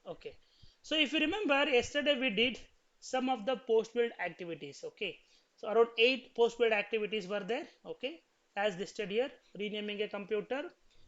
Okay. So if you remember, yesterday we did some of the post build activities. Okay. So around 8 post build activities were there. Okay. As listed here, renaming a computer,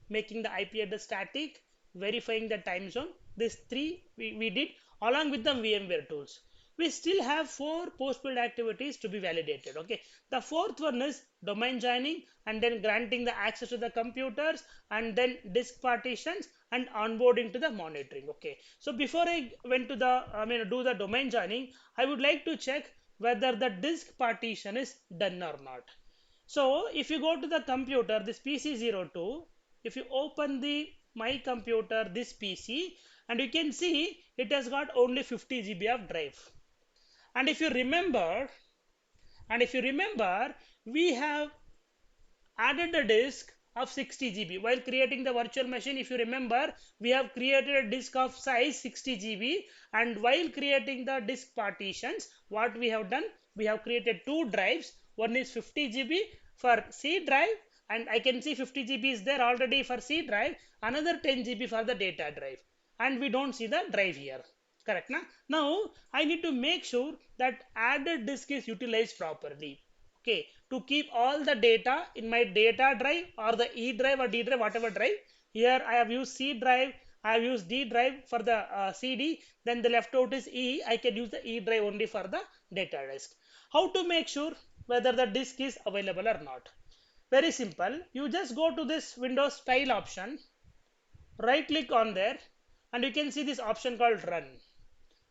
making the IP address static, verifying the time zone. These three we did along with the VMware tools. We still have 4 post build activities to be validated. Okay. The fourth one is domain joining and then granting the access to the computers and then disk partitions and onboarding to the monitoring. Okay. So before I went to the, do the domain joining, I would like to check whether the disk partition is done or not. So if you go to the computer, this PC02, if you open the my computer, this PC, and you can see it has got only 50 GB of drive. And if you remember, we have added a disk of 60 GB while creating the virtual machine. If you remember, we have created a disk of size 60 GB, and while creating the disk partitions, what we have done, we have created 2 drives. One is 50 GB for C drive, and I can see 50 GB is there already for C drive, another 10 GB for the data drive, and we don't see the drive here. Correct na? Now I need to make sure that added disk is utilized properly. Okay, to keep all the data in my data drive or the E drive or D drive, whatever drive. Here I have used C drive, I have used D drive for the CD, then the left out is E. I can use the E drive only for the data disk. How to make sure whether the disk is available or not? Very simple. You just go to this Windows Style option, right click on there, and you can see this option called Run.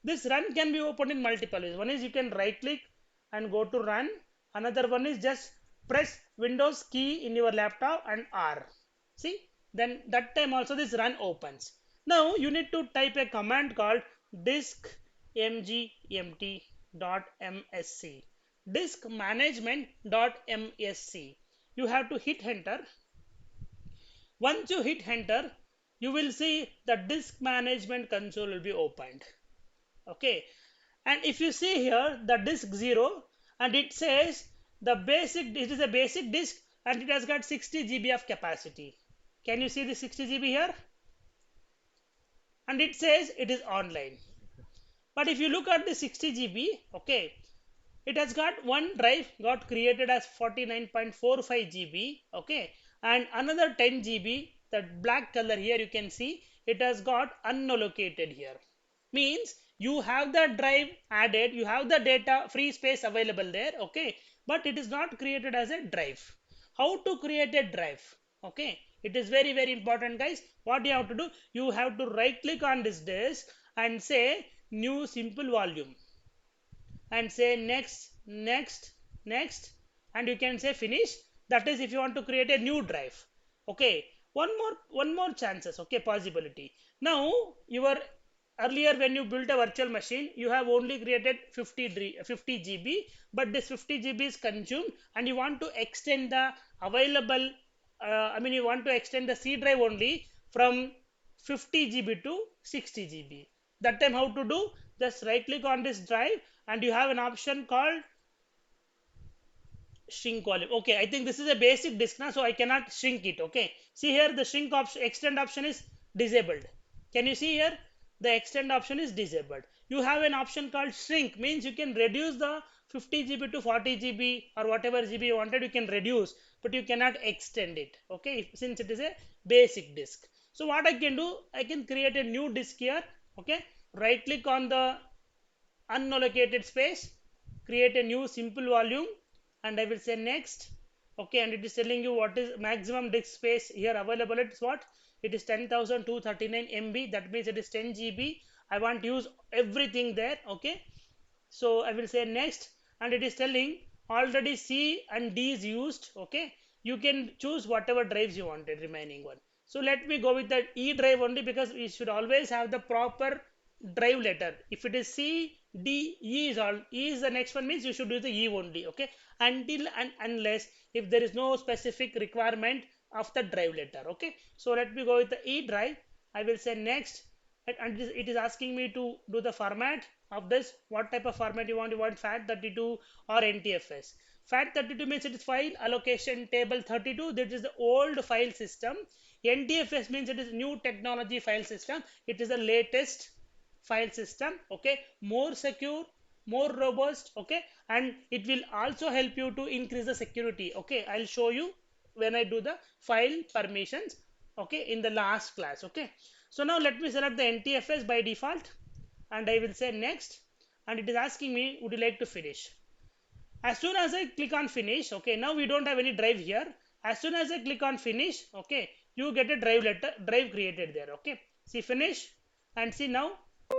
This run can be opened in multiple ways. One is you can right click and go to run. Another one is just press Windows key in your laptop and R. See, then that time also this run opens. Now you need to type a command called disk mgmt.msc, disk management.msc. You have to hit enter. Once you hit enter, you will see the disk management console will be opened. Okay, and if you see here the disk 0, and it says it is a basic disk and it has got 60 GB of capacity. Can you see the 60 GB here? And it says it is online. But if you look at the 60 GB, okay, it has got one drive got created as 49.45 GB, okay, and another 10 GB, that black color here you can see it has got unallocated here. Means you have the drive added, you have the data free space available there, okay, but it is not created as a drive. How to create a drive? Okay, it is very very important, guys. What you have to do, you have to right click on this disk and say new simple volume and say next, next, next, and you can say finish. That is if you want to create a new drive. Okay, one more chances, okay, possibility. Now your earlier when you built a virtual machine, you have only created 50 GB, but this 50 GB is consumed and you want to extend the available, you want to extend the C drive only from 50 GB to 60 GB. That time how to do? Just right click on this drive and you have an option called shrink volume. Okay, I think this is a basic disk now, so I cannot shrink it. Okay, see here the shrink option, extend option is disabled. Can you see here? The extend option is disabled. You have an option called shrink, means you can reduce the 50 GB to 40 GB or whatever GB you wanted, you can reduce, but you cannot extend it. Okay, since it is a basic disk. So what I can do, I can create a new disk here. Okay, right click on the unallocated space, create a new simple volume, and I will say next. Okay, and it is telling you what is maximum disk space here available. It's what? It is 10,239 MB. That means it is 10 GB. I want to use everything there. Okay, so I will say next, and it is telling already C and D is used. Okay, you can choose whatever drives you wanted, remaining one. So let me go with the E drive only, because we should always have the proper drive letter. If it is C, D, E is all, E is the next one, means you should use the E only. Okay, until and unless if there is no specific requirement of the drive letter. Okay, so let me go with the E drive. I will say next, and it is asking me to do the format of this. What type of format you want? You want FAT32 or NTFS? FAT32 means it is file allocation table 32. That is the old file system. NTFS means it is new technology file system. It is the latest file system, okay, more secure, more robust, okay, and it will also help you to increase the security. Okay, I'll show you when I do the file permissions, okay, in the last class. Okay, so now let me select the NTFS by default, and I will say next, and it is asking me, would you like to finish? As soon as I click on finish, okay, now we don't have any drive here. As soon as I click on finish, okay, you get a drive created there. Okay, see finish, and see now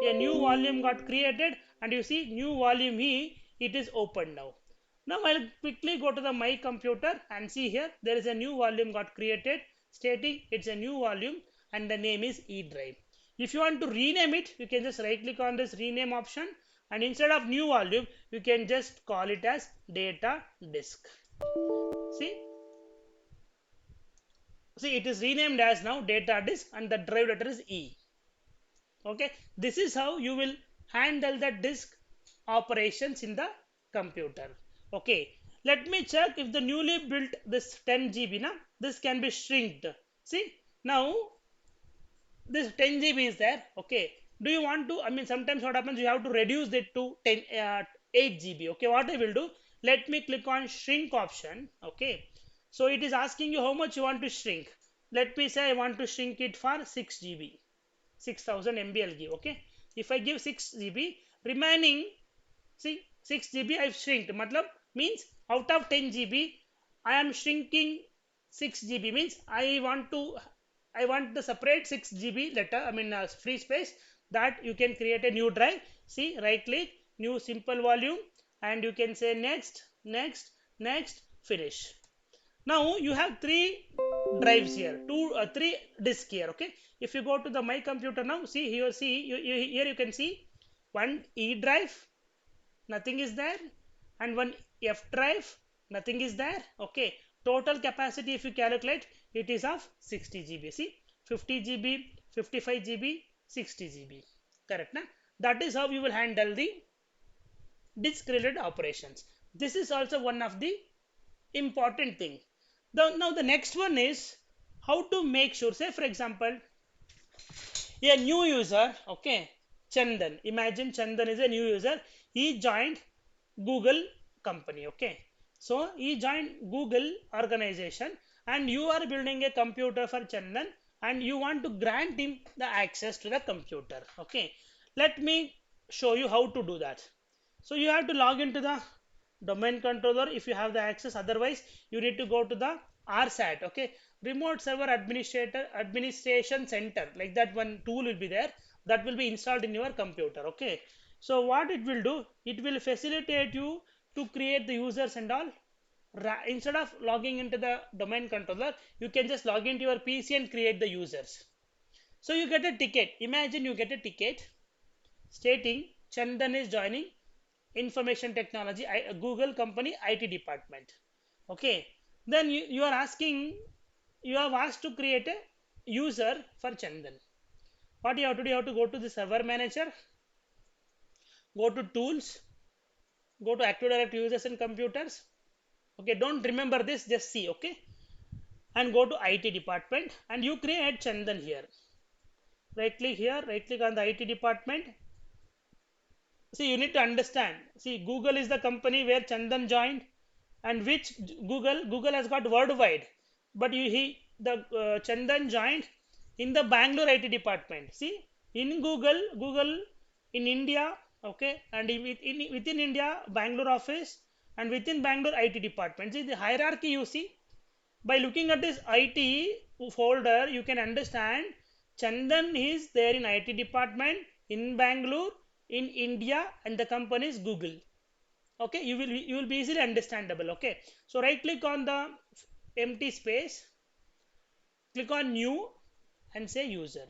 a new volume got created, and you see new volume E, it is open now. Now I'll quickly go to the my computer and see here there is a new volume got created stating it's a new volume and the name is E drive. If you want to rename it, you can just right click on this rename option, and instead of new volume you can just call it as data disk. See, it is renamed as now data disk and the drive letter is E. Okay, this is how you will handle the disk operations in the computer. Okay, let me check if the newly built this 10 GB now this can be shrinked. See, now this 10 GB is there. Okay, do you want to, I mean, sometimes what happens, you have to reduce it to 8 GB. Okay, what I will do, let me click on shrink option. Okay, so it is asking you how much you want to shrink. Let me say I want to shrink it for 6 GB, 6000 MB I'll give. Okay, if I give 6 GB, remaining, see, 6 GB I've shrinked, matlab means out of 10 GB I am shrinking 6 GB, means I want the separate 6 GB letter, I mean free space, that you can create a new drive. See, right click, new simple volume, and you can say next, next, next, finish. Now you have three drives here, three disks here. Okay, if you go to the my computer now, see here, here you can see one E drive, nothing is there, and one F drive, nothing is there. Okay, total capacity if you calculate, it is of 60 GB. See, 50 GB, 55 GB, 60 GB, correct na? That is how you will handle the disk related operations. This is also one of the important thing. Now the next one is how to make sure, say for example, a new user, okay, Chandan, imagine Chandan is a new user, he joined Google company. Okay, so he joined Google organization, and you are building a computer for Chandan, and you want to grant him the access to the computer. Okay, let me show you how to do that. So you have to log into the domain controller if you have the access, otherwise you need to go to the RSAT, okay, remote server administration center, like that one tool will be there, that will be installed in your computer. Okay, so what it will do, it will facilitate you to create the users and all. Instead of logging into the domain controller, you can just log into your PC and create the users. So you get a ticket, imagine you get a ticket stating Chandan is joining information technology Google company IT department. Okay, then you are asking, you have asked to create a user for Chandan. What you have to do, you have to go to the server manager, go to tools, go to Active Directory users and computers. Okay, don't remember this, just see. Okay, and go to IT department, and you create Chandan here. Right click here, right click on the IT department. See, you need to understand, see, Google is the company where Chandan joined, and which Google has got worldwide, but the Chandan joined in the Bangalore IT department. See, in Google in India, okay, and within India Bangalore office, and within Bangalore IT department. See the hierarchy, you see, by looking at this IT folder you can understand Chandan is there in IT department in Bangalore in India, and the company is Google. Okay, you will be easily understandable. Okay, so right click on the empty space, click on new, and say user.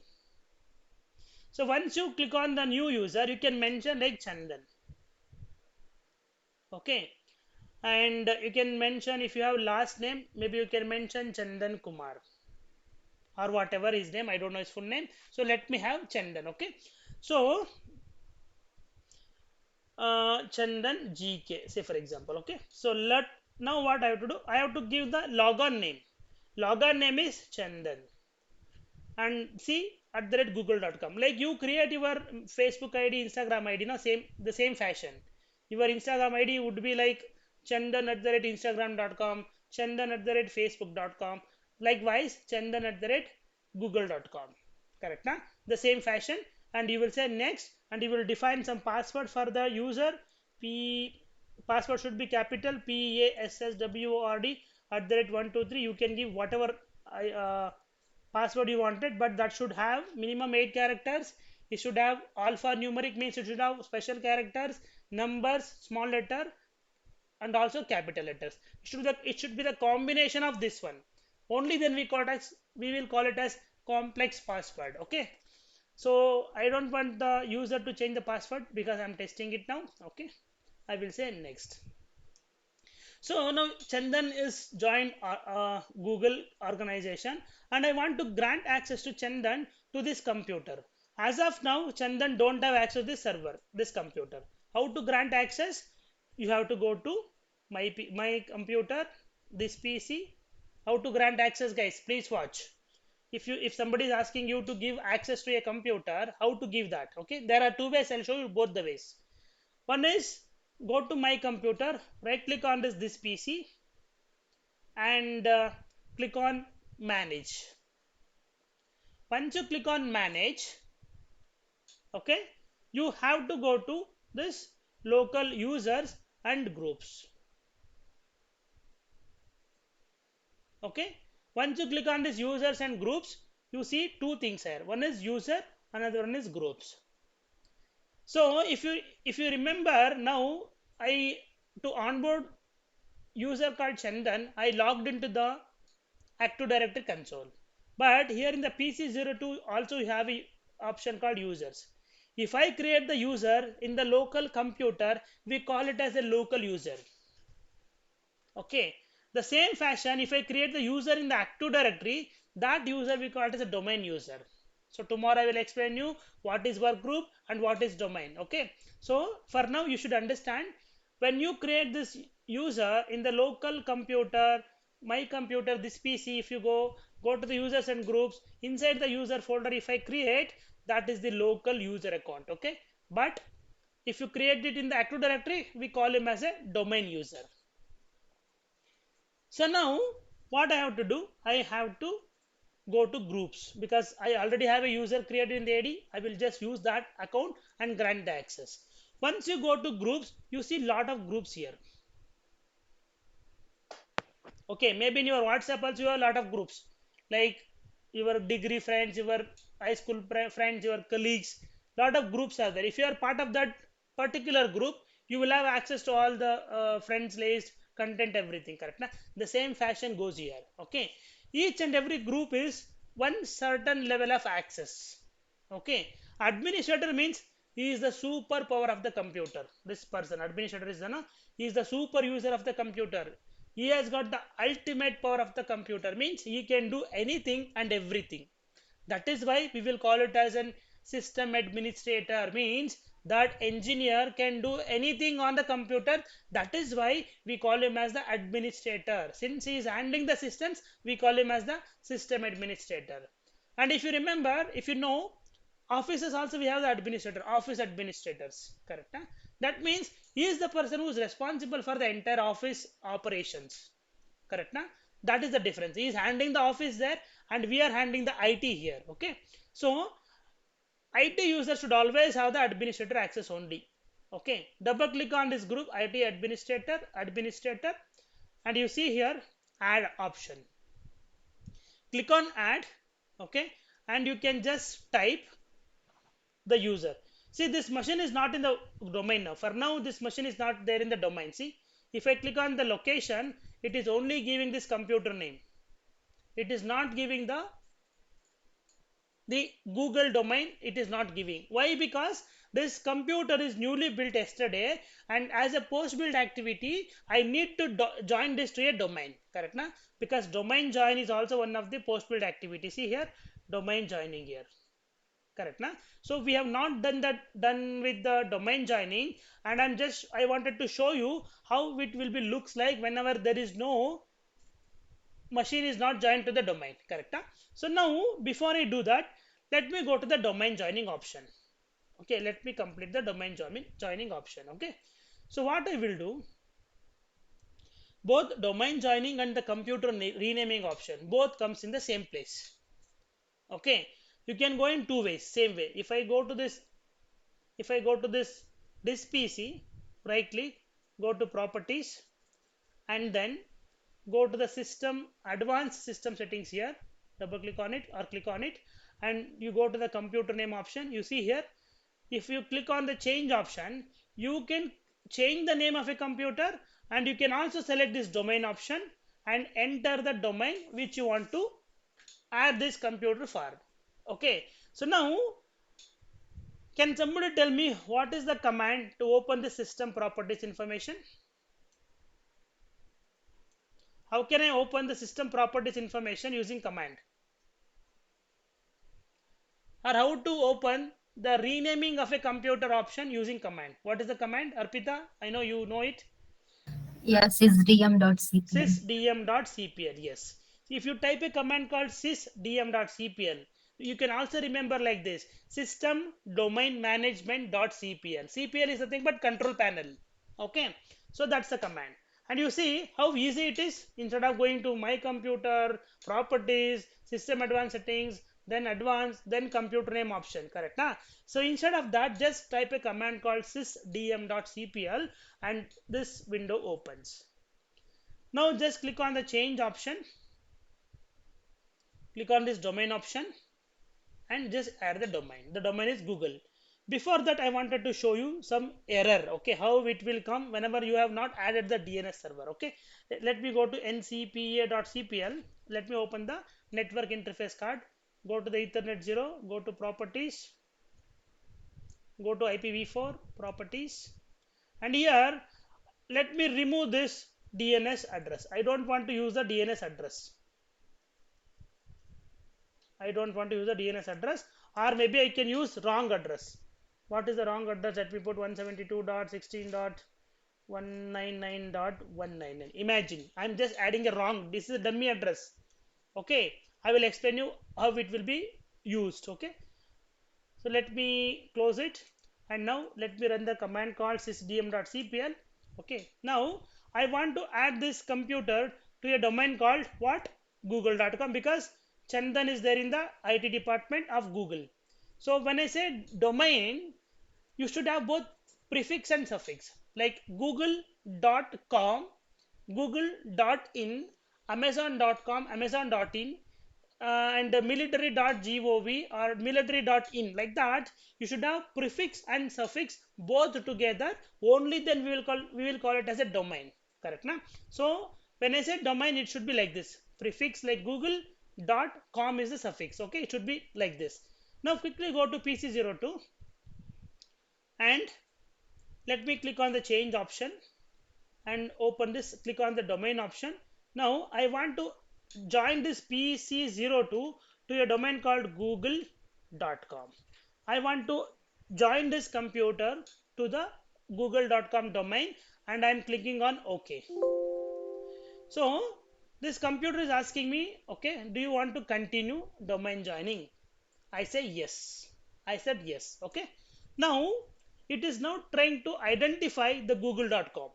So once you click on the new user, you can mention like Chandan. Okay, and you can mention, if you have last name, maybe you can mention Chandan Kumar or whatever his name, I don't know his full name. So let me have Chandan. Okay, so Chandan GK, say for example. Okay, so now what I have to do, I have to give the logon name. Logon name is Chandan. and see at the rate google.com. Like you create your Facebook ID, Instagram ID, no, same the same fashion. Your Instagram ID would be like chandan at the rate instagram.com, chandan at the rate facebook.com, likewise chandan at the rate google.com. Correct na? The same fashion, and you will say next, and you will define some password for the user. P Password should be capital PASSWORD at the rate 123. You can give whatever password you wanted, but that should have minimum 8 characters. It should have alphanumeric, means it should have special characters, numbers, small letter, and also capital letters. It should be the combination of this one. Only then we will call it as complex password. Okay. So I don't want the user to change the password because I'm testing it now. Okay. I will say next. So now Chandan is joined Google organization, and I want to grant access to Chandan to this computer. As of now, Chandan don't have access to this server, this computer. How to grant access? You have to go to my computer, this PC. How to grant access, guys? Please watch. If somebody is asking you to give access to a computer, how to give that? Okay, there are two ways. I'll show you both the ways. One is go to my computer, right click on this PC, and click on manage. Once you click on manage, okay, you have to go to this local users and groups. Okay, once you click on this users and groups, you see two things here. One is user, another one is groups. So if you remember now, I to onboard user called Chandan, I logged into the Active Directory console. But here in the PC02 also you have a option called users. If I create the user in the local computer, we call it as a local user. Okay. The same fashion, if I create the user in the Active Directory, that user we call it as a domain user. So tomorrow I will explain you what is work group and what is domain. Okay. So for now you should understand, when you create this user in the local computer, my computer, this PC, if you go to the users and groups, inside the user folder, if I create, that is the local user account. Okay. But if you create it in the Active Directory, we call him as a domain user. So now what I have to do, I have to go to groups, because I already have a user created in the AD. I will just use that account and grant the access. Once you go to groups, you see lot of groups here. Okay, maybe in your WhatsApp also you have a lot of groups, like your degree friends, your high school friends, your colleagues. Lot of groups are there. If you are part of that particular group, you will have access to all the friends list, content, everything. Correct na? The same fashion goes here. Okay, each and every group is one certain level of access. Okay, administrator means he is the superpower of the computer. This person administrator is the, no, he is the super user of the computer. He has got the ultimate power of the computer, means he can do anything and everything. That is why we will call it as an system administrator, means that engineer can do anything on the computer. That is why we call him as the administrator. Since he is handling the systems, we call him as the system administrator. And if you remember, if you know, offices also we have the administrator, office administrators. Correct, huh? That means he is the person who is responsible for the entire office operations. Correct, na? That is the difference. He is handling the office there, and we are handling the IT here. Okay, so IT user should always have the administrator access only. Okay, double click on this group IT administrator, and you see here add option. Click on add. Okay, and you can just type the user. See, this machine is not in the domain now. For now, this machine is not there in the domain. See, if I click on the location, it is only giving this computer name. It is not giving the Google domain. It is not giving. Why? Because this computer is newly built yesterday, and as a post build activity, I need to join this to a domain. Correct, na? Because domain join is also one of the post build activity. See here, domain joining here. Correct, na? So we have not done with the domain joining, and I wanted to show you how it will be looks like whenever there is no machine is not joined to the domain, correct? Huh? So now before I do that, let me go to the domain joining option. Okay, let me complete the domain joining option. Okay, so what I will do, both domain joining and the computer renaming option both comes in the same place. Okay, you can go in two ways, same way. If I go to this PC, right click, go to properties, and then go to the system, advanced system settings here, double click on it or click on it, and you go to the computer name option. You see here, if you click on the change option, you can change the name of a computer, and you can also select this domain option and enter the domain which you want to add this computer for. Okay, so now can somebody tell me what is the command to open the system properties information? How can I open the system properties information using command? Or how to open the renaming of a computer option using command? What is the command, Arpita? I know you know it. Yes, is dm.cpl. sysdm.cpl. Yes. If you type a command called sysdm.cpl, you can also remember like this: system domain management.cpl. cpl is nothing but control panel. Okay, so that's the command. And you see how easy it is. Instead of going to my computer, properties, system advanced settings, then advanced, then computer name option, correct? Nah? So instead of that, just type a command called sysdm.cpl and this window opens. Now just click on the change option, click on this domain option, and just add the domain. The domain is Google. Before that, I wanted to show you some error. Okay, how it will come whenever you have not added the DNS server. Okay, let me go to ncpa.cpl. Let me open the network interface card. Go to the Ethernet 0. Go to properties. Go to IPv4 properties. And here, let me remove this DNS address. I don't want to use the DNS address. I don't want to use the DNS address, or maybe I can use wrong address. What is the wrong address? Let me put 172.16.199.199. Imagine I'm just adding a wrong. This is a dummy address. Okay, I will explain you how it will be used. Okay, so let me close it, and now let me run the command called sysdm.cpl. Okay, now I want to add this computer to a domain called what? Google.com, because Chandan is there in the IT department of Google. So when I say domain, you should have both prefix and suffix, like google.com, google.in, amazon.com, amazon.in, and military.gov or military.in, like that. You should have prefix and suffix both together. Only then we will call it as a domain, correct now? So when I say domain, it should be like this: prefix like google.com is the suffix. Okay, it should be like this. Now quickly go to PC02 and let me click on the change option and open this. Click on the domain option. Now I want to join this PC02 to a domain called google.com. I want to join this computer to the google.com domain, and I'm clicking on OK. So this computer is asking me, okay, do you want to continue domain joining? I say yes. I said yes. Okay. Now it is now trying to identify the google.com.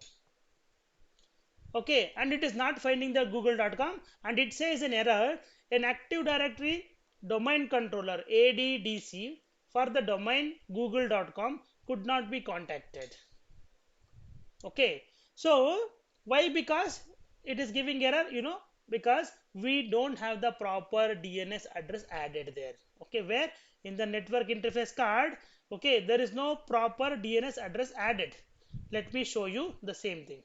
Okay, and it is not finding the google.com, and it says an error: an active directory domain controller ADDC for the domain google.com could not be contacted. Okay, so why? Because it is giving error, because we don't have the proper DNS address added there. Okay, where in the network interface card, okay, there is no proper DNS address added. Let me show you the same thing.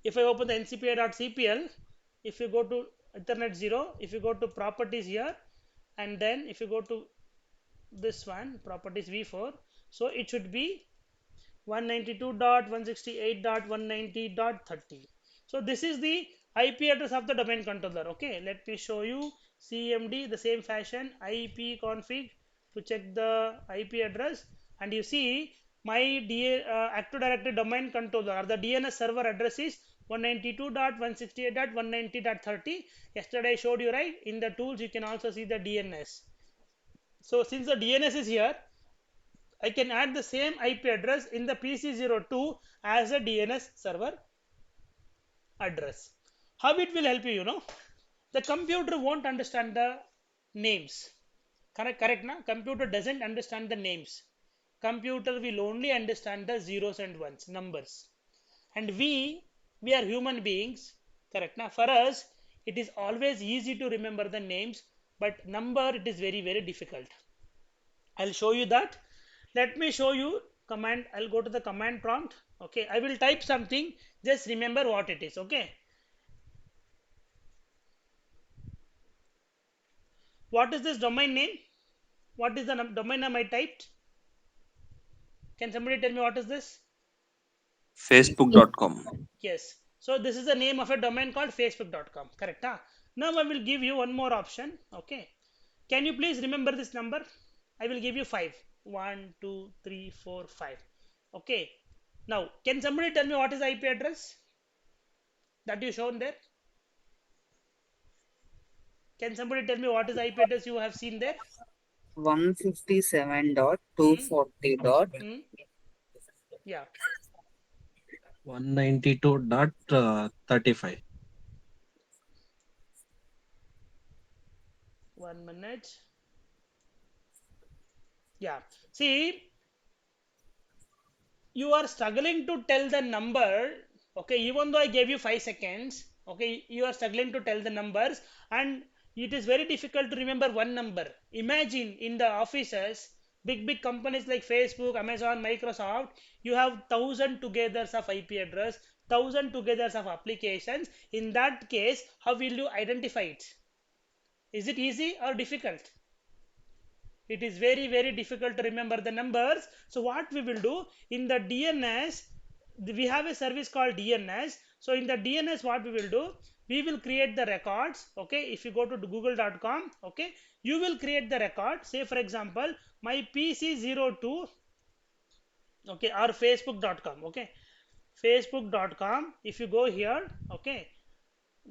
If I open the ncpa.cpl, if you go to Ethernet 0, if you go to properties here, and then if you go to this one, properties v4, so it should be 192.168.190.30. So this is the IP address of the domain controller. Okay, let me show you CMD, the same fashion, IP config to check the IP address, and you see my active directory domain controller or the DNS server address is 192.168.190.30. Yesterday I showed you, right? In the tools you can also see the DNS. So since the DNS is here, I can add the same IP address in the PC02 as a DNS server address. How it will help you, the computer won't understand the names. Correct, na? Computer doesn't understand the names. Computer will only understand the zeros and ones, numbers. And we are human beings, correct, na? For us, it is always easy to remember the names, but number it is very, very difficult. I'll show you that. Let me show you command. I'll go to the command prompt. Okay, I will type something. Just remember what it is. Okay. What is this domain name? What is the domain name I typed? Can somebody tell me what is this? Facebook.com. Yes. So this is the name of a domain called facebook.com. Correct. Huh? Now I will give you one more option. Okay. Can you please remember this number? I will give you five. 1, 2, 3, 4, 5. Okay. Now, can somebody tell me what is the IP address that you shown there? Can somebody tell me what is the IP address you have seen there? 157.240. Hmm? Hmm? Yeah. 192.35. 1 minute. Yeah. See, you are struggling to tell the number. Okay, even though I gave you 5 seconds. Okay, you are struggling to tell the numbers, and it is very difficult to remember one number. Imagine in the offices, big companies like Facebook, Amazon, Microsoft, you have 1,000 togethers of IP address, 1,000 togethers of applications. In that case, how will you identify it? Is it easy or difficult? It is very, very difficult to remember the numbers. So what we will do in the DNS, we have a service called DNS. So in the DNS, what we will do, we will create the records. Okay, if you go to google.com, okay, you will create the record. Say for example, my PC02, okay, or facebook.com. Okay, facebook.com. If you go here, okay,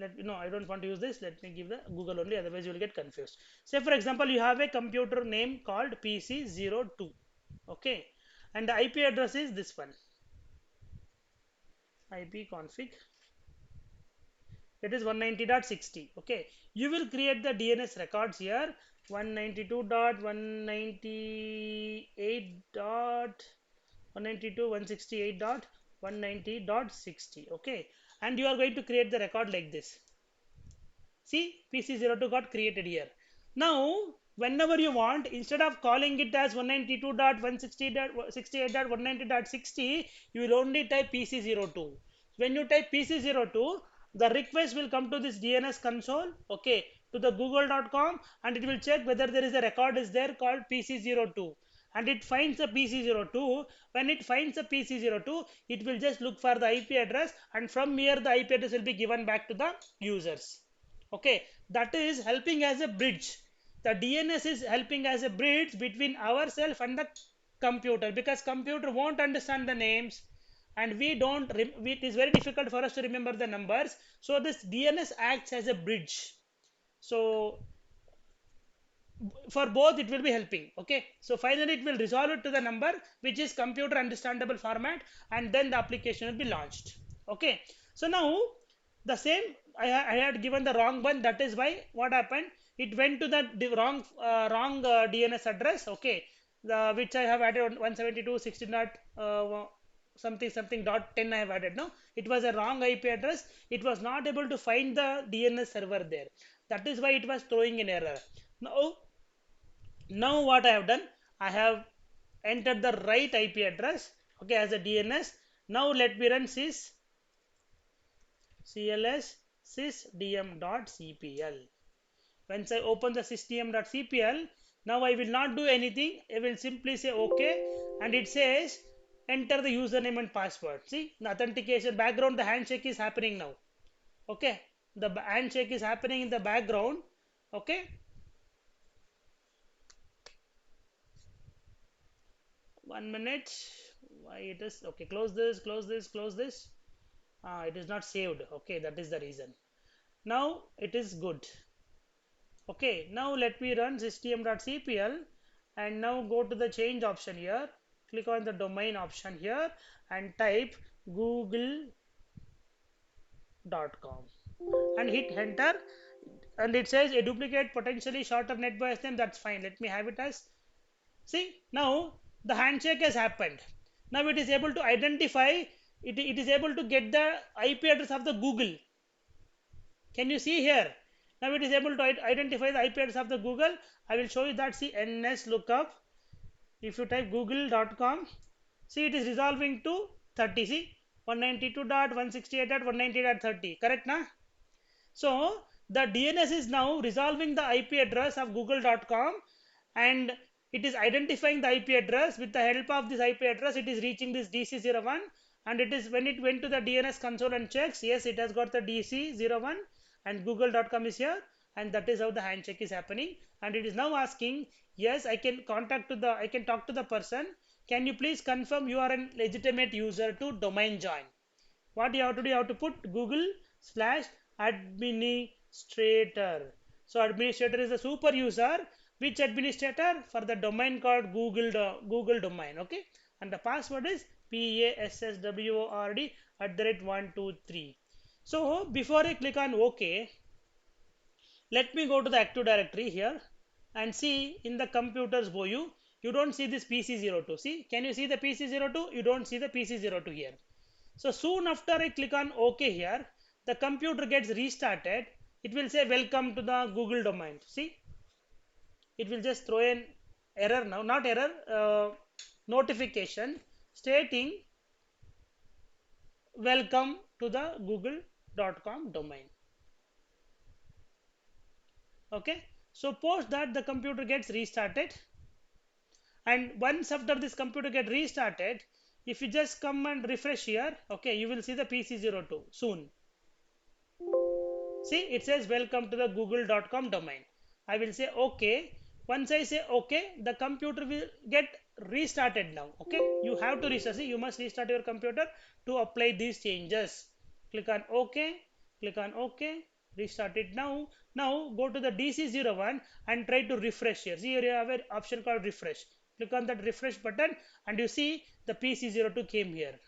I don't want to use this. Let me give the Google only, otherwise you will get confused. Say for example, you have a computer name called PC02. Okay, and the IP address is this one. IP config, it is 190.60. Okay, you will create the DNS records here. 192.198 dot 192.168.190.60. Okay, and you are going to create the record like this. See, PC02 got created here. Now, whenever you want, instead of calling it as 192.168.190.60, you will only type PC02. When you type PC02, the request will come to this DNS console, okay, to the google.com, and it will check whether there is a record is there called PC02, and it finds the PC02. When it finds the PC02, it will just look for the IP address, and from here the IP address will be given back to the users. Okay, that is helping as a bridge. The DNS is helping as a bridge between ourselves and the computer, because computer won't understand the names, and we don't it is very difficult for us to remember the numbers. So this DNS acts as a bridge. So for both it will be helping. Okay, so finally it will resolve it to the number which is computer understandable format, and then the application will be launched. Okay, so now the same, I had given the wrong one. That is why what happened, it went to the wrong DNS address. Okay, the which I have added 172.16 dot something dot 10 I have added. Now it was a wrong IP address. It was not able to find the DNS server there. That is why it was throwing an error. Now what I have done, I have entered the right IP address, okay, as a DNS. Now let me run cls sysdm.cpl. Once I open the sysdm.cpl, now I will not do anything. I will simply say OK, and it says enter the username and password. See, the authentication background, the handshake is happening now. Okay, the handshake is happening in the background. Okay, 1 minute. Why it is okay? Close this, close this, close this. It is not saved. Okay, that is the reason. Now it is good. Okay, now let me run system.cpl and now go to the change option here. Click on the domain option here and type google.com and hit enter, and it says a duplicate potentially shorter netbus name. That's fine. Let me have it as, see, now the handshake has happened. Now it is able to identify, it is able to get the IP address of the Google. Can you see here? Now it is able to identify the IP address of the Google. I will show you that. See, ns lookup. If you type google.com, see it is resolving to 30. See, 192.168.190.30. Correct, na? So the DNS is now resolving the IP address of google.com, and it is identifying the IP address. With the help of this IP address, it is reaching this DC01, and it is when it went to the DNS console and checks, yes, it has got the DC01 and google.com is here, and that is how the handshake is happening. And it is now asking, yes, I can I can talk to the person. Can you please confirm you are a legitimate user to domain join? What you have to do, you have to put google/administrator. So administrator is the super user. Which administrator? For the domain called Google domain. Okay, and the password is password@123. So before I click on OK, let me go to the Active Directory here and see in the computers view. You don't see this PC02. See, can you see the PC02? You don't see the PC02 here. So soon after I click on OK here, the computer gets restarted. It will say welcome to the Google domain. See, it will just throw an error now, not error, notification stating welcome to the google.com domain. Okay, so post that the computer gets restarted, and once after this computer get restarted, if you just come and refresh here, okay, you will see the PC02 soon. See, it says welcome to the google.com domain. I will say OK. Once I say OK, the computer will get restarted now. Okay, you have to restart. See, you must restart your computer to apply these changes. Click on OK, click on OK, restart it now. Now go to the DC01 and try to refresh here. See, here you have an option called refresh. Click on that refresh button and you see the PC02 came here.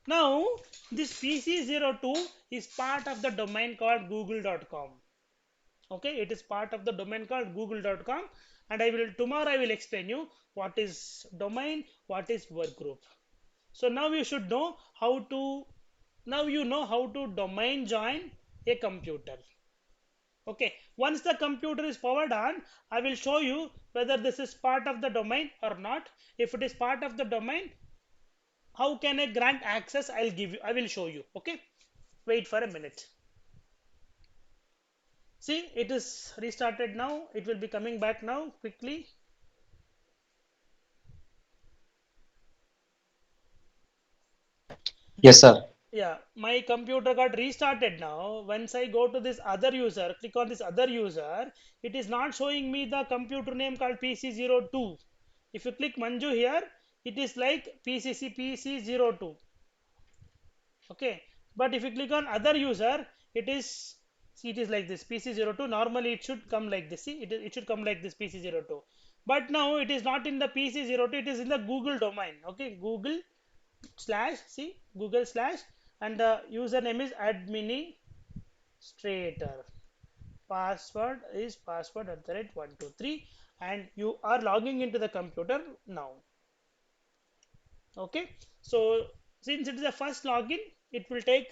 Now, this PC02 is part of the domain called google.com. Okay, it is part of the domain called google.com, and tomorrow I will explain you what is domain, what is workgroup. So now you should know how to, now you know how to domain join a computer. Okay, once the computer is powered on, I will show you whether this is part of the domain or not. If it is part of the domain, how can I grant access? I will show you. Okay, wait for a minute. See, it is restarted now. It will be coming back now quickly. Yes, sir. Yeah, my computer got restarted now. Once I go to this other user, click on this other user, it is not showing me the computer name called PC02. If you click Manju here, it is like PC02. Okay, but if you click on other user, it is, see, it is like this PC02. Normally it should come like this. See, it should come like this PC02, but now it is not in the PC02. It is in the Google domain. Okay, Google slash, see, Google slash, and the username is administrator. Password is password@123, and you are logging into the computer now. Okay, so since it is the first login, it will take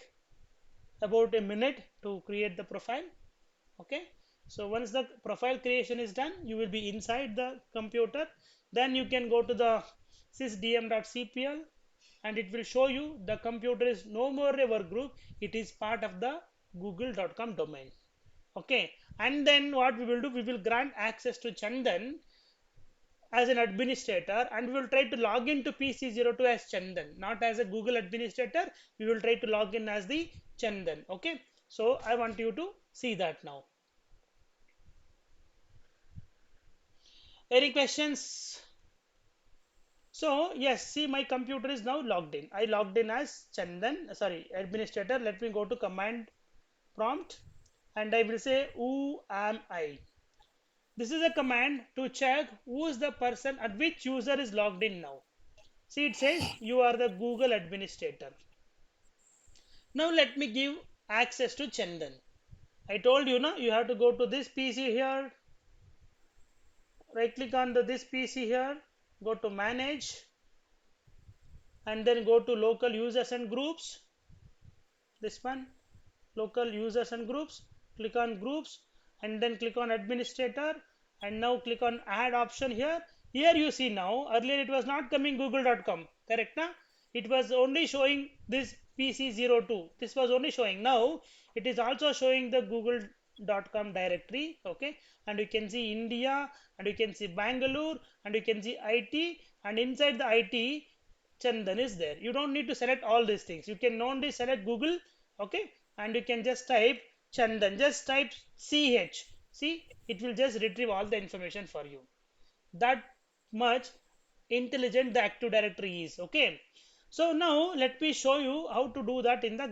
about a minute to create the profile. Okay, so once the profile creation is done, you will be inside the computer. Then you can go to the sysdm.cpl, and it will show you the computer is no more a work group. It is part of the google.com domain. Okay, and then what we will do, we will grant access to Chandan as an administrator, and we will try to log into PC02 as Chandan, not as a Google administrator. We will try to log in as the Chandan. Okay, so I want you to see that now. Any questions? So yes, see, my computer is now logged in. I logged in as Chandan, sorry, administrator. Let me go to command prompt and I will say who am I. This is a command to check who is the person and which user is logged in now. See, it says you are the Google administrator. Now let me give access to Chandan. I told you, you have to go to this PC here, right click on this PC here, go to manage, and then go to local users and groups. This one, local users and groups. Click on groups and then click on administrator, and now click on add option here. Here you see now, earlier it was not coming google.com, correct na? It was only showing this PC02. This was only showing. Now it is also showing the google.com directory, okay? And you can see India, and you can see Bangalore, and you can see IT, and inside the IT Chandan is there. You don't need to select all these things. You can only select Google, okay, and you can just type Chandan. Just type CH. See, it will just retrieve all the information for you. That much intelligent the Active Directory is, okay. So now let me show you how to do that in the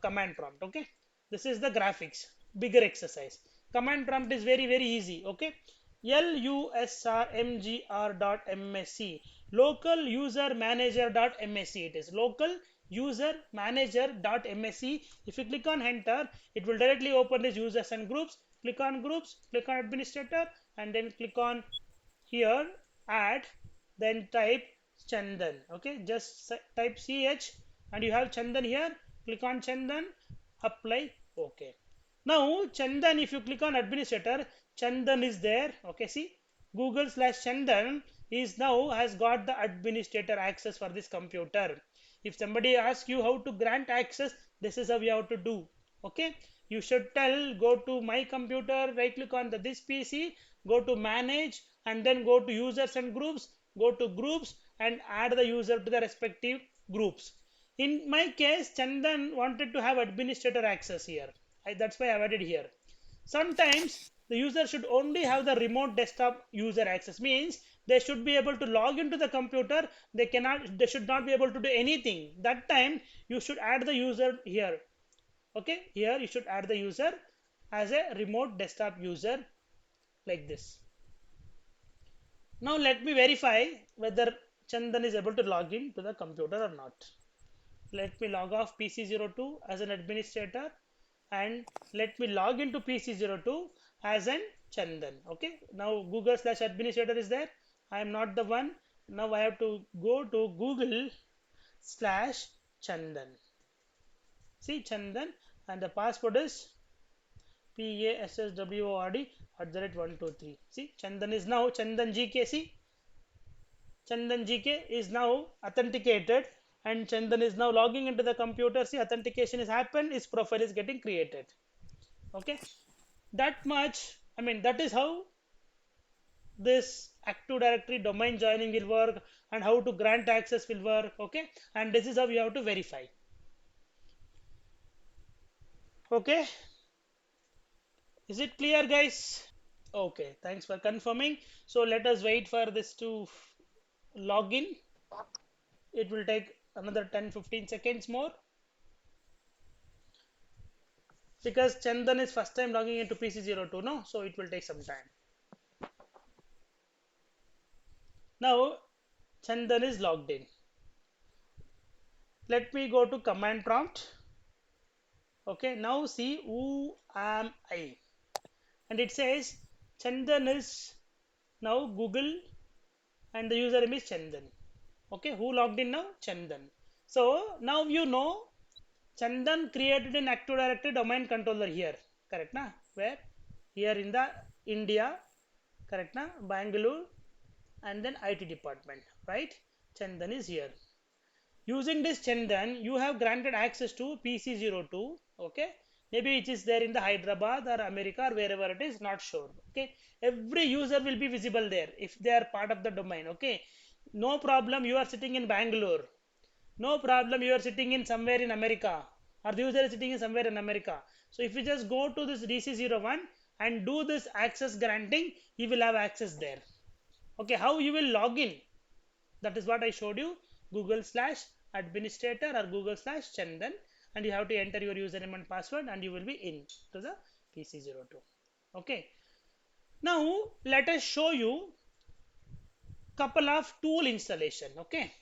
command prompt, okay. This is the graphics, bigger exercise. Command prompt is very easy, okay. lusrmgr.msc, local user manager.msc. It is local user manager.msc. If you click on enter, it will directly open this users and groups. Click on groups, click on administrator, and then click on here add, then type Chandan, okay. Just type ch and you have Chandan here. Click on Chandan, apply, okay. Now Chandan, if you click on administrator, Chandan is there, okay. See, Google/Chandan is now has got the administrator access for this computer. If somebody asks you how to grant access, this is how you have to do, okay. You should tell, go to my computer, right click on this PC, go to manage, and then go to users and groups, go to groups and add the user to the respective groups. In my case, Chandan wanted to have administrator access here. That's why I added here. Sometimes the user should only have the remote desktop user access, means they should be able to log into the computer. They should not be able to do anything. That time you should add the user here, okay. Here you should add the user as a remote desktop user, like this. Now let me verify whether Chandan is able to log in to the computer or not. Let me log off PC02 as an administrator and let me log into PC02 as an Chandan, okay. Now Google/administrator is there. I am not the one. Now I have to go to Google/Chandan. See, Chandan, and the password is PASSWORD @123. See, Chandan is now Chandan GK. See, Chandan GK is now authenticated, and Chandan is now logging into the computer. See, authentication has happened, his profile is getting created, okay. That much, I mean, that is how this Active Directory domain joining will work, and how to grant access will work, okay. And this is how you have to verify, okay. Is it clear, guys? Okay, thanks for confirming. So let us wait for this to log in. It will take another 10-15 seconds more, because Chandan is first time logging into PC02, no? So it will take some time. Now Chandan is logged in. Let me go to command prompt. Okay, now see who am I, and it says Chandan is now Google and the username is Chandan. Okay, who logged in now? Chandan. So now you know Chandan created an Active Directory domain controller here, correct na? Where? Here in the India, correct na? Bangalore, and then IT department, right? Chandan is here. Using this Chandan, you have granted access to PC02, okay? Maybe it is there in the Hyderabad or America or wherever it is, not sure, okay? Every user will be visible there if they are part of the domain, okay? No problem, you are sitting in Bangalore. No problem, you are sitting in somewhere in America, or the user is sitting in somewhere in America. So if you just go to this DC01 and do this access granting, you will have access there. Okay, how you will log in? That is what I showed you. Google/administrator or Google/Chandan, and you have to enter your username and password, and you will be in to the PC02. Okay. Now let us show you couple of tool installation. Okay.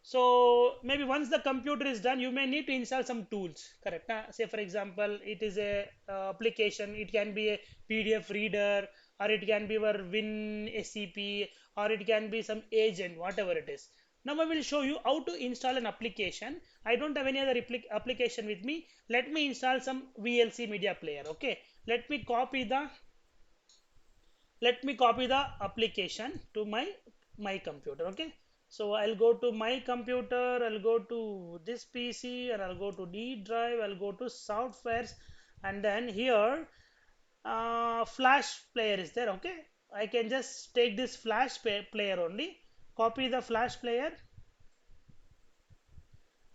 So maybe once the computer is done, you may need to install some tools, correct? Say for example, it is a application. It can be a PDF reader, or it can be your WinSCP, or it can be some agent, whatever it is. Now I will show you how to install an application. I don't have any other application with me. Let me install some VLC media player. Okay, let me copy the application to my computer. Okay, so I'll go to my computer, I'll go to this PC, and I'll go to D drive, I'll go to softwares, and then here flash player is there. Okay, I can just take this flash player only, copy the flash player,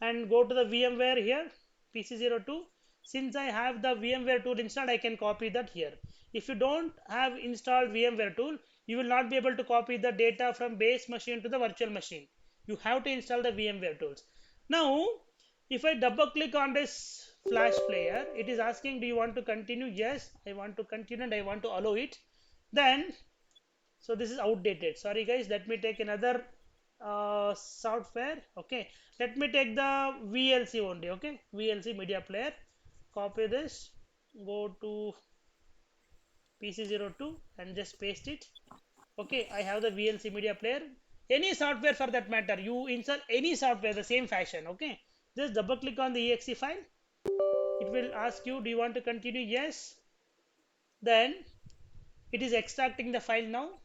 and go to the VMware here, PC02. Since I have the VMware tool installed, I can copy that here. If you don't have installed VMware tool, you will not be able to copy the data from base machine to the virtual machine. You have to install the VMware tools. Now, if I double click on this flash player, it is asking, do you want to continue? Yes, I want to continue and I want to allow it. Then, so this is outdated. Sorry guys, let me take another software. Okay, let me take the VLC only. Okay, VLC media player, copy this, go to PC02 and just paste it. Okay, I have the VLC media player. Any software for that matter, you install any software the same fashion. Okay, just double click on the exe file. It will ask you, do you want to continue? Yes. Then it is extracting the file now.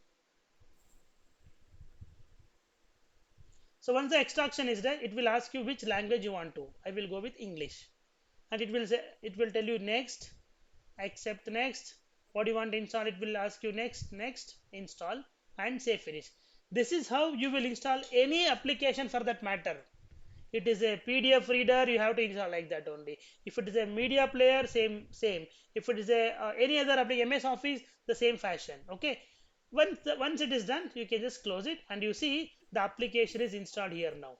So once the extraction is done, it will ask you which language you want to. I will go with English, and it will say, it will tell you next, accept next. What do you want to install? It will ask you next, next, install, and say finish. This is how you will install any application for that matter. It is a PDF reader, you have to install like that only. If it is a media player, same. If it is a any other application, MS Office, the same fashion. Okay. Once it is done, you can just close it, and you see the application is installed here now.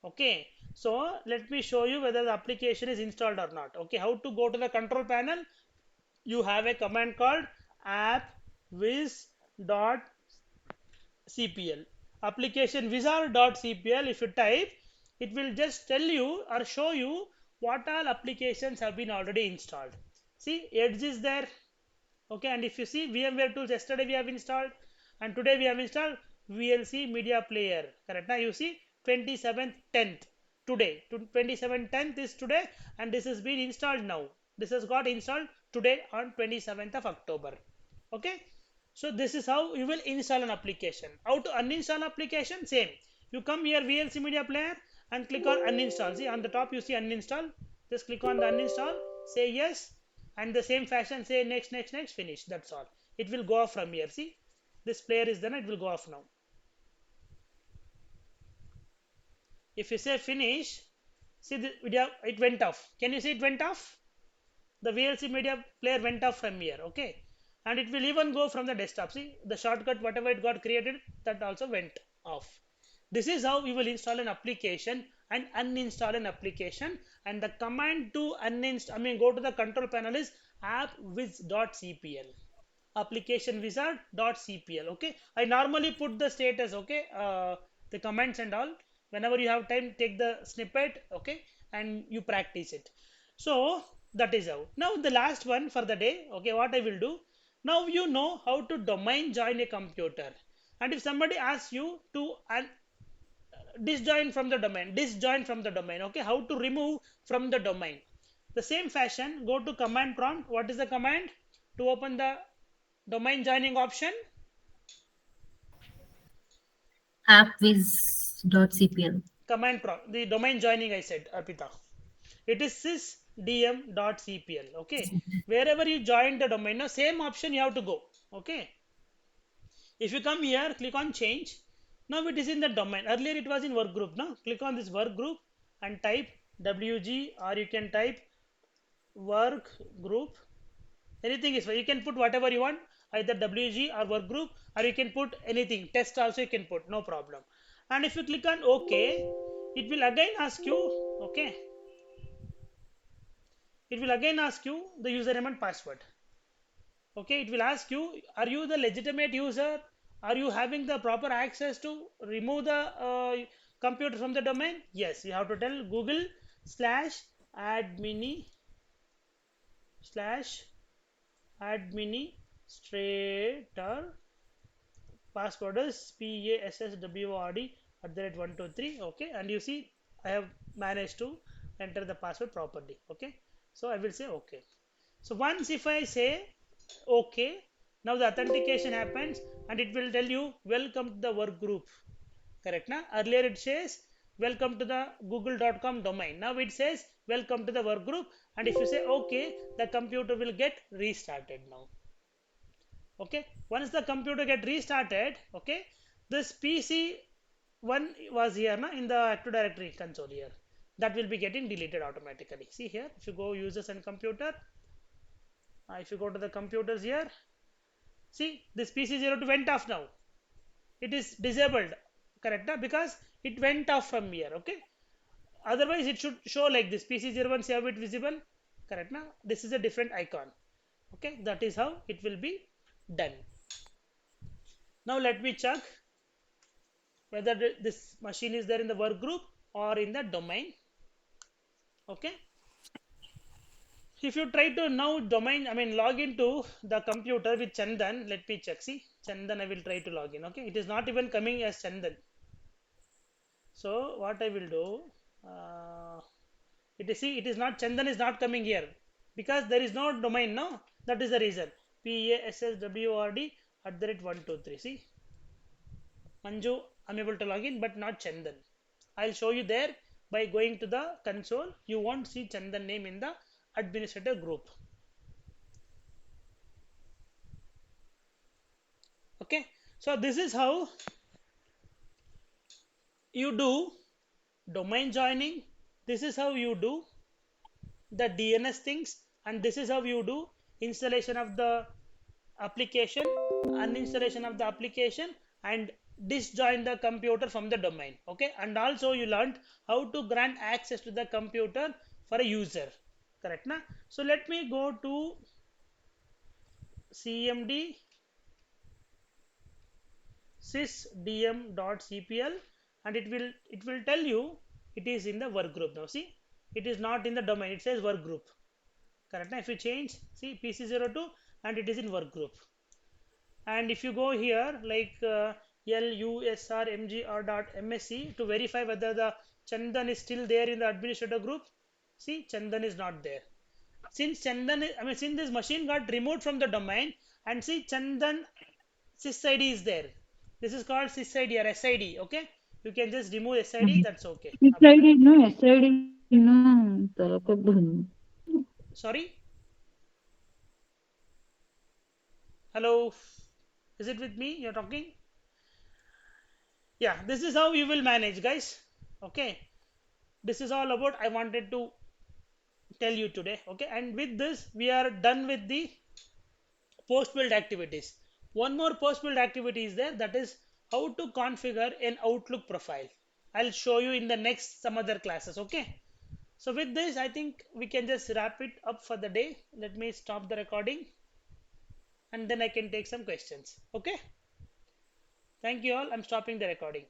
Okay, so let me show you whether the application is installed or not. Okay, how to go to the control panel? You have a command called appwiz.cpl, application wizard.cpl. If you type, it will just tell you or show you what all applications have been already installed. See, Edge is there. Okay, and if you see VMware tools, yesterday we have installed, and today we have installed VLC media player. Correct? Now you see 27th 10th today. 27th 10th is today, and this has been installed now. This has got installed today on 27th of October. Okay, so this is how you will install an application. How to uninstall application? Same. You come here VLC media player and click on uninstall. See on the top you see uninstall. Just click on the uninstall. Say yes, and the same fashion say next, next, next, finish. That's all. It will go off from here. See, this player is done. It will go off now. If you say finish, see the video, it went off. Can you see it went off? The VLC media player went off from here. Okay, and it will even go from the desktop. See the shortcut, whatever it got created, that also went off. This is how you will install an application and uninstall an application. And the command to uninstall, go to the control panel is appwiz.cpl, application wizard.cpl. Okay, I normally put the status. Okay, the comments and all. Whenever you have time, take the snippet. Okay, and you practice it. So that is how. Now the last one for the day. Okay, what I will do now, you know how to domain join a computer. And if somebody asks you to disjoin from the domain. Okay, how to remove from the domain? The same fashion, go to command prompt. What is the command to open the domain joining option? appwiz.cpl. Command prompt, the domain joining I said, Arpita. It is sysdm.cpl. Okay, wherever you join the domain, now same option you have to go. Okay, if you come here, click on change. Now it is in the domain. Earlier it was in work group. Now click on this work group and type WG, or you can type work group. Anything is fine. You can put whatever you want, either WG or work group, or you can put anything. Test also you can put, no problem. And if you click on OK, it will again ask you, okay, it will again ask you the username and password. Okay, it will ask you, are you the legitimate user? Are you having the proper access to remove the computer from the domain? Yes, you have to tell Google slash admini slash administrator, password is PASSWORD @123. Okay, and you see I have managed to enter the password properly. Okay, so I will say okay. So once if I say okay, now the authentication happens and it will tell you welcome to the work group. Correct na? Earlier it says welcome to the google.com domain. Now it says welcome to the work group, and if you say okay, the computer will get restarted now. Okay, once the computer get restarted, okay, this PC one was here na, in the Active Directory console here, that will be getting deleted automatically. See here, if you go users and computer, if you go to the computers here, see this PC02 went off now. It is disabled, correct na? Because it went off from here. Okay, otherwise it should show like this PC01 save it visible, correct na? This is a different icon. Okay, that is how it will be done. Now let me check whether this machine is there in the work group or in the domain. Okay, if you try to now domain, I mean log into the computer with Chandan, let me check. See Chandan, I will try to log in. Okay, it is not even coming as Chandan. So what I will do, it is, see, it is not, Chandan is not coming here because there is no domain. No, that is the reason. PASSWORD @123. See, Manju, I'm able to log in, but not Chandan. I'll show you there by going to the console. You won't see Chandan name in the administrator group. Okay, so this is how you do domain joining. This is how you do the DNS things, and this is how you do installation of the application, uninstallation of the application, and disjoin the computer from the domain. Okay, and also you learned how to grant access to the computer for a user. Correct na? So let me go to cmd sysdm.cpl, and it will tell you it is in the work group. Now see, it is not in the domain, it says work group. Correct na? If you change, see PC02, and it is in work group. And if you go here like lusrmgr.msc to verify whether the Chandan is still there in the administrator group, see Chandan is not there. Since Chandan is, I mean, since this machine got removed from the domain, and see Chandan sysid is there. This is called sysid or SID. Okay, you can just remove SID, that's okay. SID no, SID no, talakabun. Sorry, hello, is it with me you're talking? Yeah, this is how you will manage, guys. Okay, this is all about I wanted to tell you today. Okay, and with this we are done with the post build activities. One more post build activity is there, that is how to configure an Outlook profile. I'll show you in the next some other classes. Okay, so with this I think we can just wrap it up for the day. Let me stop the recording and then I can take some questions. Okay, thank you all, I'm stopping the recording.